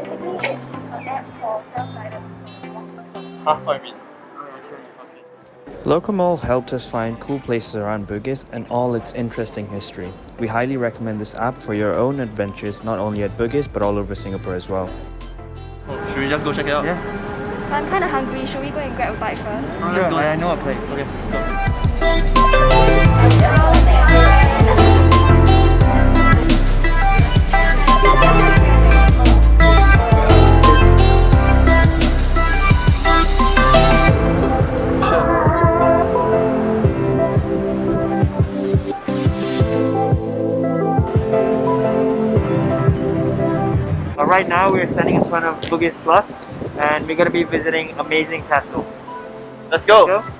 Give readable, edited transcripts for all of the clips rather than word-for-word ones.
basically it's an app for self-guided walking tours. I mean. Locomole helped us find cool places around Bugis and all its interesting history. We highly recommend this app for your own adventures, not only at Bugis but all over Singapore as well. Oh, should we just go check it out? Yeah. I'm kind of hungry. Should we go and grab a bite first? Sure, I know a place. Okay, go. Right now we're standing in front of Bugis Plus and we're going to be visiting amazing castle. Let's go. Let's go.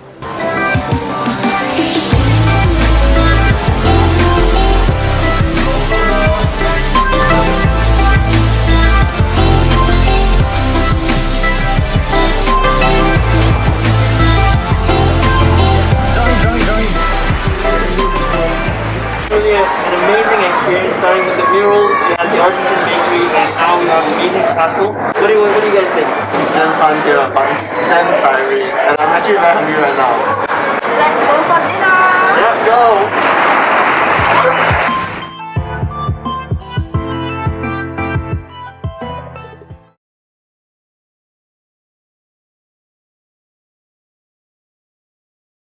An amazing experience, starting with the murals, we had the artisan bakery, and now we have amazing castle. What do you guys think? And fun here, but it's 10 tiring, and I'm actually very hungry right now. Let's go for dinner!